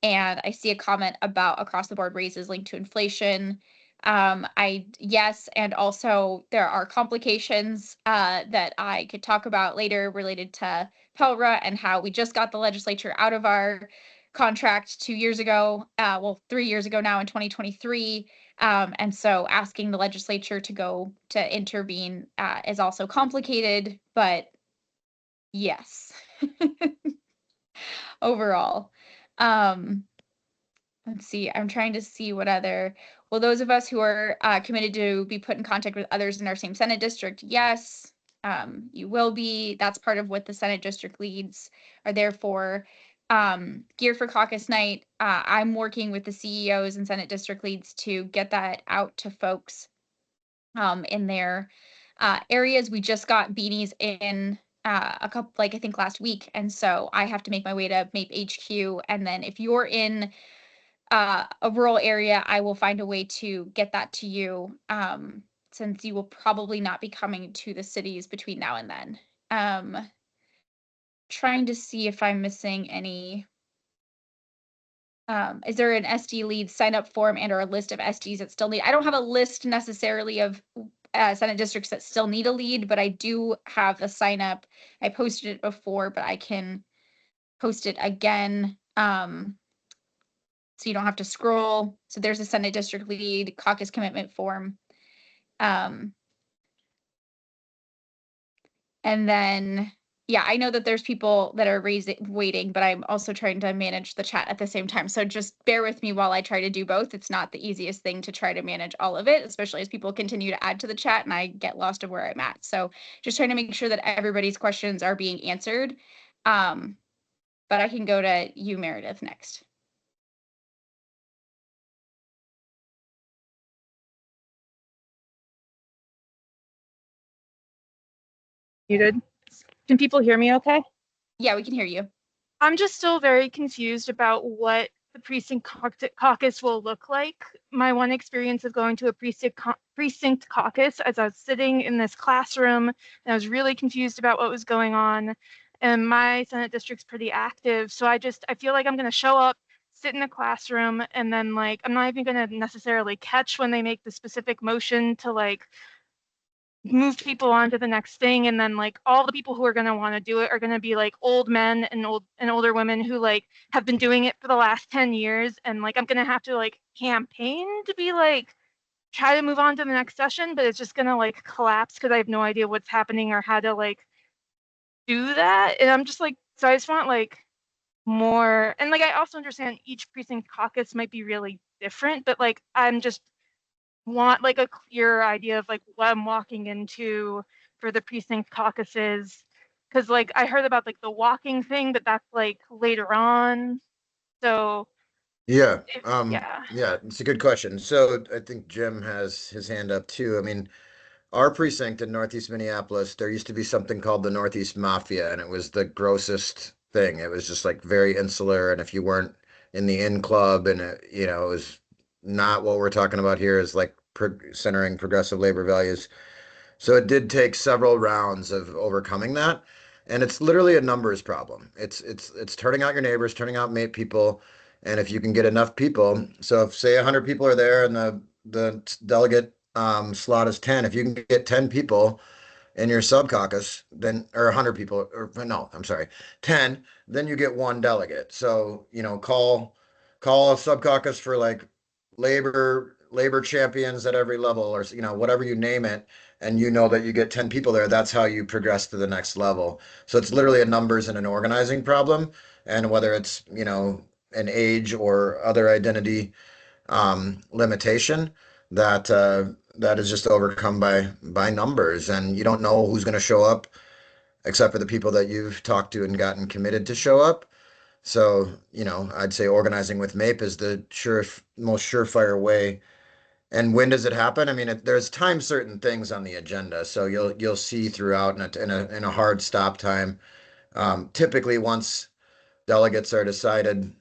And I see a comment about across the board raises linked to inflation. Yes, and also there are complications that I could talk about later related to PELRA and how we just got the legislature out of our contract 2 years ago, 3 years ago now in 2023. And so asking the legislature to go to intervene is also complicated, but yes, overall. Let's see, I'm trying to see what other, well, those of us who are committed to be put in contact with others in our same Senate district, yes, you will be. That's part of what the Senate district leads are there for. Gear for Caucus Night, I'm working with the CEOs and Senate district leads to get that out to folks in their areas. We just got beanies in a couple, like I think last week. And so I have to make my way to MAPE HQ. And then if you're in a rural area, I will find a way to get that to you since you will probably not be coming to the cities between now and then. Trying to see if I'm missing any. Is there an SD lead sign up form and or a list of SDs that still need? I don't have a list necessarily of Senate districts that still need a lead, but I do have a sign up. I posted it before, but I can post it again. So you don't have to scroll. So there's a Senate district lead caucus commitment form. And then, yeah, I know that there's people that are waiting, but I'm also trying to manage the chat at the same time. So just bear with me while I try to do both. It's not the easiest thing to try to manage all of it, especially as people continue to add to the chat and I get lost of where I'm at. So just trying to make sure that everybody's questions are being answered. But I can go to you, Meredith, next. Muted. Can people hear me okay? Yeah, we can hear you. I'm just still very confused about what the precinct caucus will look like. My one experience of going to a precinct caucus as I was sitting in this classroom and I was really confused about what was going on. And my Senate district's pretty active. So I feel like I'm going to show up, sit in a classroom, and then like, I'm not even going to necessarily catch when they make the specific motion to like move people on to the next thing, and then like all the people who are going to want to do it are going to be like old men and older women who like have been doing it for the last 10 years, and like I'm going to have to like campaign to be like try to move on to the next session, but it's just gonna like collapse because I have no idea what's happening or how to like do that. And I'm just like, so I just want like more, and like I also understand each precinct caucus might be really different, but like I'm just want like a clear idea of like what I'm walking into for the precinct caucuses. Cause like I heard about like the walking thing, but that's like later on. So Yeah, yeah. yeah, it's a good question. So I think Jim has his hand up too. I mean, our precinct in Northeast Minneapolis, there used to be something called the Northeast Mafia, and it was the grossest thing. It was just like very insular, and if you weren't in the in club, and it was not what we're talking about here is like centering progressive labor values. So it did take several rounds of overcoming that. And it's literally a numbers problem. It's turning out your neighbors, turning out mate people, and if you can get enough people, so if say 100 people are there and the delegate slot is 10, if you can get 10 people in your sub caucus, then or 100 people or no, I'm sorry, 10, then you get one delegate. So, call a sub caucus for like labor champions at every level or whatever you name it, and you know that you get 10 people there, that's how you progress to the next level. So it's literally a numbers and an organizing problem, and whether it's, an age or other identity limitation that is just overcome by numbers, and you don't know who's going to show up except for the people that you've talked to and gotten committed to show up. So, I'd say organizing with MAPE is the most surefire way. And when does it happen? I mean, there's time certain things on the agenda, so you'll see throughout in a hard stop time. Typically, once delegates are decided,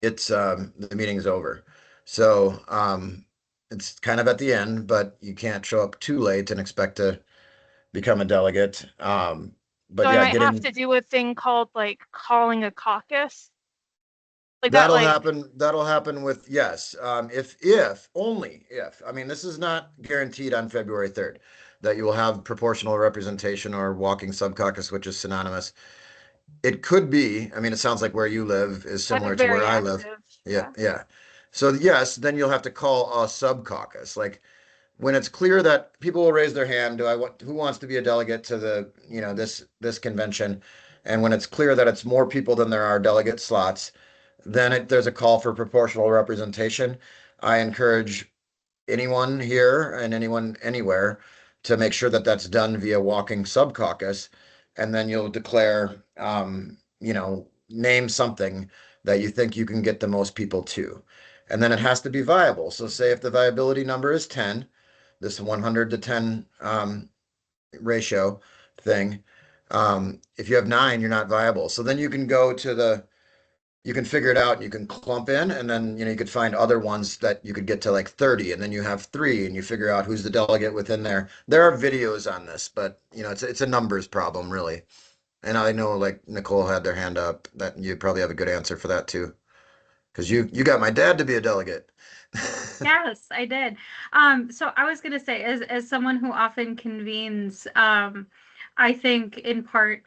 it's the meeting's over. So it's kind of at the end, but you can't show up too late and expect to become a delegate. So But I yeah, might have getting to do a thing called like calling a caucus. Like that, that'll like happen. That'll happen with yes. If only if. I mean, this is not guaranteed on February 3rd that you will have proportional representation or walking subcaucus, which is synonymous. It could be. I mean, it sounds like where you live is I'm similar to where very I live. active. Yeah, Yeah. yeah. So yes, then you'll have to call a sub caucus. Like when it's clear that people will raise their hand, who wants to be a delegate to this convention? And when it's clear that it's more people than there are delegate slots, then there's a call for proportional representation. I encourage anyone here and anyone anywhere to make sure that that's done via walking sub caucus, and then you'll declare, name something that you think you can get the most people to, and then it has to be viable. So say if the viability number is 10, this 100 to 10 ratio thing, if you have 9, you're not viable. So then you can figure it out and you can clump in, and then you could find other ones that you could get to like 30, and then you have 3 and you figure out who's the delegate within there. There are videos on this, but it's a numbers problem really. And I know like Nicole had their hand up, that you probably have a good answer for that too, because you got my dad to be a delegate. Yes, I did. So I was gonna say, as someone who often convenes, I think in part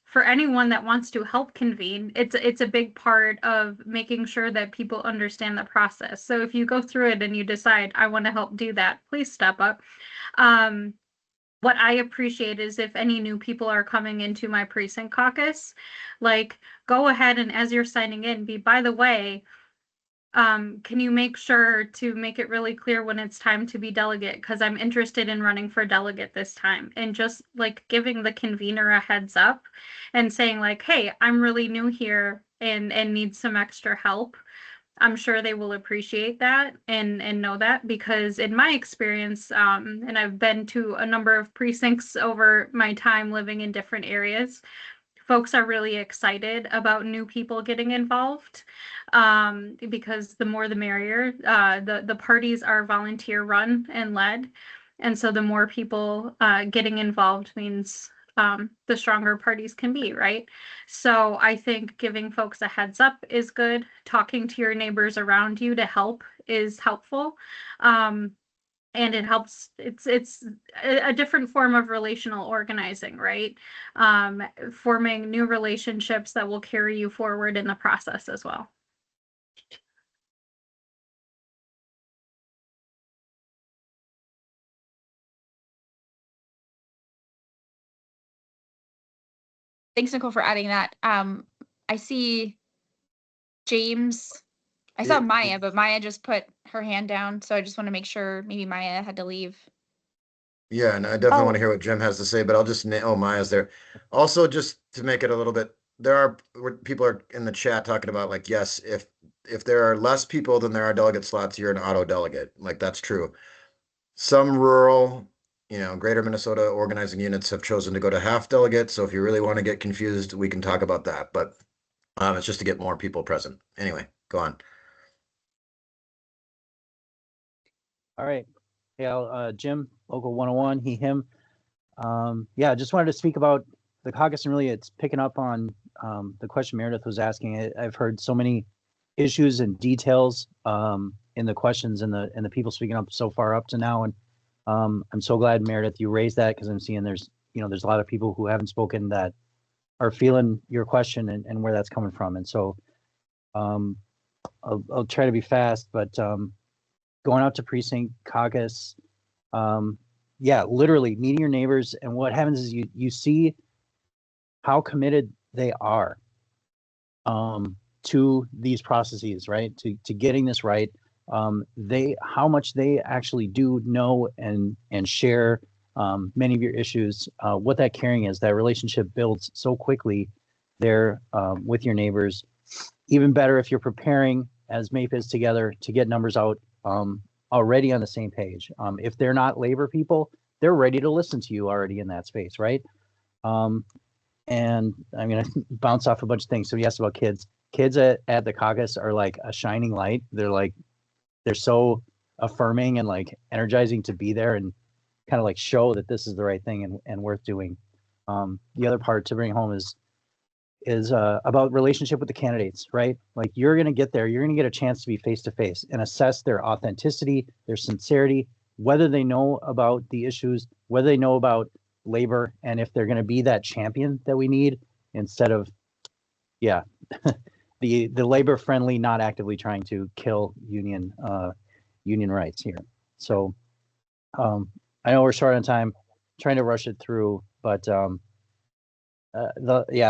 for anyone that wants to help convene, it's a big part of making sure that people understand the process. So if you go through it and you decide I want to help do that, please step up. Um, what I appreciate is if any new people are coming into my precinct caucus, like go ahead and as you're signing in, by the way, can you make sure to make it really clear when it's time to be delegate? Because I'm interested in running for delegate this time. And just like giving the convener a heads up and saying like, hey, I'm really new here and need some extra help. I'm sure they will appreciate that and know that, because in my experience, and I've been to a number of precincts over my time living in different areas, folks are really excited about new people getting involved, because the more the merrier. The parties are volunteer run and led, and so the more people getting involved means the stronger parties can be, right? So I think giving folks a heads up is good. Talking to your neighbors around you to help is helpful. And it helps. It's a different form of relational organizing, right? Forming new relationships that will carry you forward in the process as well. Thanks, Nicole, for adding that. I see James. I saw Yeah. Maya, but Maya just put her hand down, so I just want to make sure maybe Maya had to leave. Yeah, and I definitely Oh. want to hear what Jim has to say, but I'll just oh, Maya's there. Also, just to make it a little bit, there are people are in the chat talking about like, yes, if there are less people than there are delegate slots, you're an auto delegate. Like that's true. Some rural, greater Minnesota organizing units have chosen to go to half delegate. So if you really want to get confused, we can talk about that. But it's just to get more people present. Anyway, go on. All right. Yeah, Jim, Local 101, he, him. Yeah, just wanted to speak about the caucus, and really it's picking up on the question Meredith was asking. I've heard so many issues and details in the questions and the people speaking up so far up to now, and I'm so glad, Meredith, you raised that, because I'm seeing there's a lot of people who haven't spoken that are feeling your question and where that's coming from. And so I'll try to be fast, but going out to precinct caucus, yeah, literally meeting your neighbors, and what happens is you see how committed they are to these processes, right? To getting this right. How much they actually do know and share many of your issues. What that caring is, that relationship builds so quickly there with your neighbors. Even better if you're preparing as MAPES together to get numbers out already on the same page. If they're not labor people, they're ready to listen to you already in that space, right? And I'm gonna bounce off a bunch of things. So you asked about kids. Kids at the caucus are like a shining light. They're so affirming and like energizing to be there and kind of like show that this is the right thing and worth doing. The other part to bring home is about relationship with the candidates, right? Like you're going to get there, you're going to get a chance to be face to face and assess their authenticity, their sincerity, whether they know about the issues, whether they know about labor, and if they're going to be that champion that we need instead of, yeah, the labor friendly, not actively trying to kill union rights here. So I know we're short on time, trying to rush it through, but the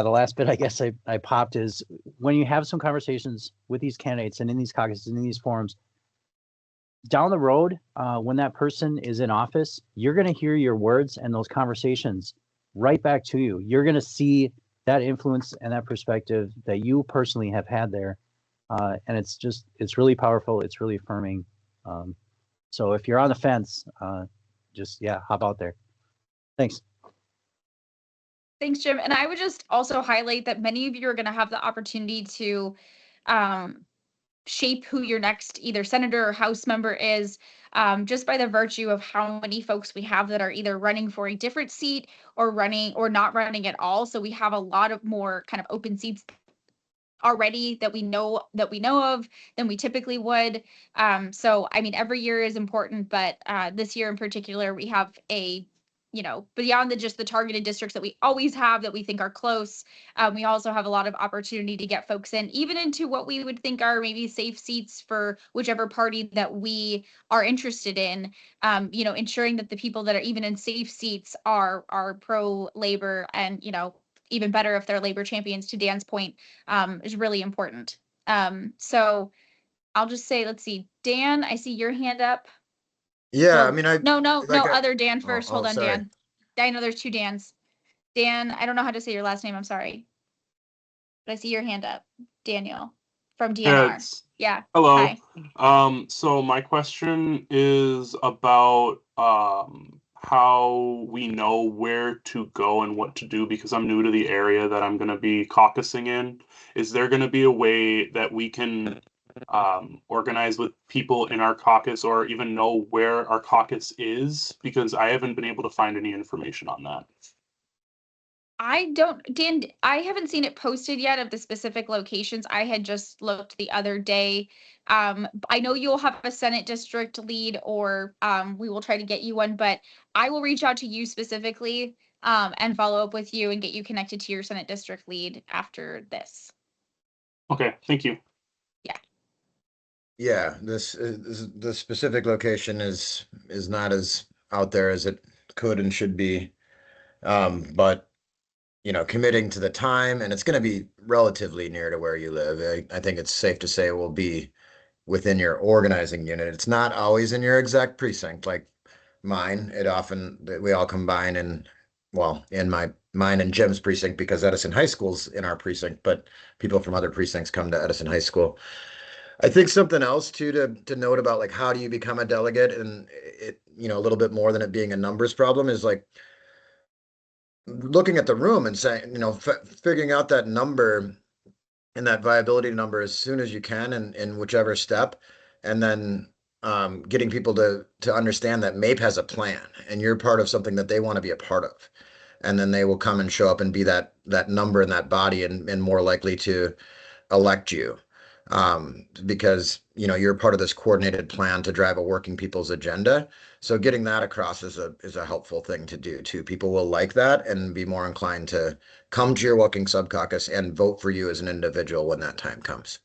last bit I guess I popped is when you have some conversations with these candidates and in these caucuses and in these forums, down the road, when that person is in office, you're going to hear your words and those conversations right back to you. You're going to see that influence and that perspective that you personally have had there. And it's really powerful. It's really affirming. So if you're on the fence, just, yeah, hop out there. Thanks. Thanks, Jim. And I would just also highlight that many of you are going to have the opportunity to shape who your next either senator or House member is, just by the virtue of how many folks we have that are either running for a different seat or running or not running at all. So we have a lot of more kind of open seats already that we know of than we typically would. So I mean, every year is important, but this year in particular, we have a beyond just the targeted districts that we always have that we think are close, we also have a lot of opportunity to get folks in, even into what we would think are maybe safe seats for whichever party that we are interested in. Ensuring that the people that are even in safe seats are pro labor, and even better if they're labor champions, to Dan's point, is really important. So I'll just say, let's see, Dan, I see your hand up. Yeah, Well, I mean, no, other Dan first. Hold on, sorry. Dan. I know there's two Dans. Dan, I don't know how to say your last name. I'm sorry. But I see your hand up. Daniel from DNR. Yeah. Hello. Hi. So my question is about how we know where to go and what to do, because I'm new to the area that I'm going to be caucusing in. Is there going to be a way that we can organize with people in our caucus, or even know where our caucus is? Because I haven't been able to find any information on that. Dan, I haven't seen it posted yet of the specific locations. I had just looked the other day. I know you'll have a Senate district lead, or we will try to get you one, but I will reach out to you specifically and follow up with you and get you connected to your Senate district lead after this. Okay, thank you. Yeah, the specific location is not as out there as it could and should be. But committing to the time, and it's going to be relatively near to where you live. I think it's safe to say it will be within your organizing unit. It's not always in your exact precinct, like mine. We all combine in mine and Jim's precinct because Edison High School's in our precinct, but people from other precincts come to Edison High School. I think something else too to note about like how do you become a delegate, and it, a little bit more than it being a numbers problem is like looking at the room and saying, figuring out that number and that viability number as soon as you can in whichever step, and then getting people to understand that MAPE has a plan and you're part of something that they want to be a part of. And then they will come and show up and be that number in that body and more likely to elect you. Because you're part of this coordinated plan to drive a working people's agenda. So getting that across is a helpful thing to do too. People will like that and be more inclined to come to your working subcaucus and vote for you as an individual when that time comes.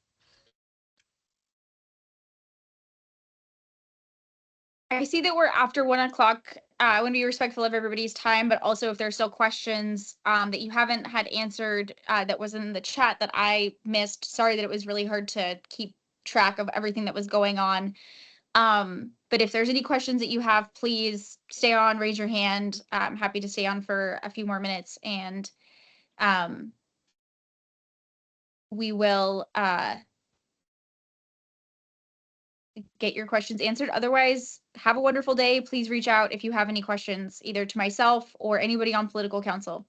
I see that we're after 1 o'clock. I want to be respectful of everybody's time, but also if there's still questions that you haven't had answered that was in the chat that I missed, sorry that it was really hard to keep track of everything that was going on. But if there's any questions that you have, please stay on, raise your hand. I'm happy to stay on for a few more minutes, and we will get your questions answered. Otherwise, have a wonderful day. Please reach out if you have any questions, either to myself or anybody on political council.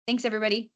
Thanks, everybody.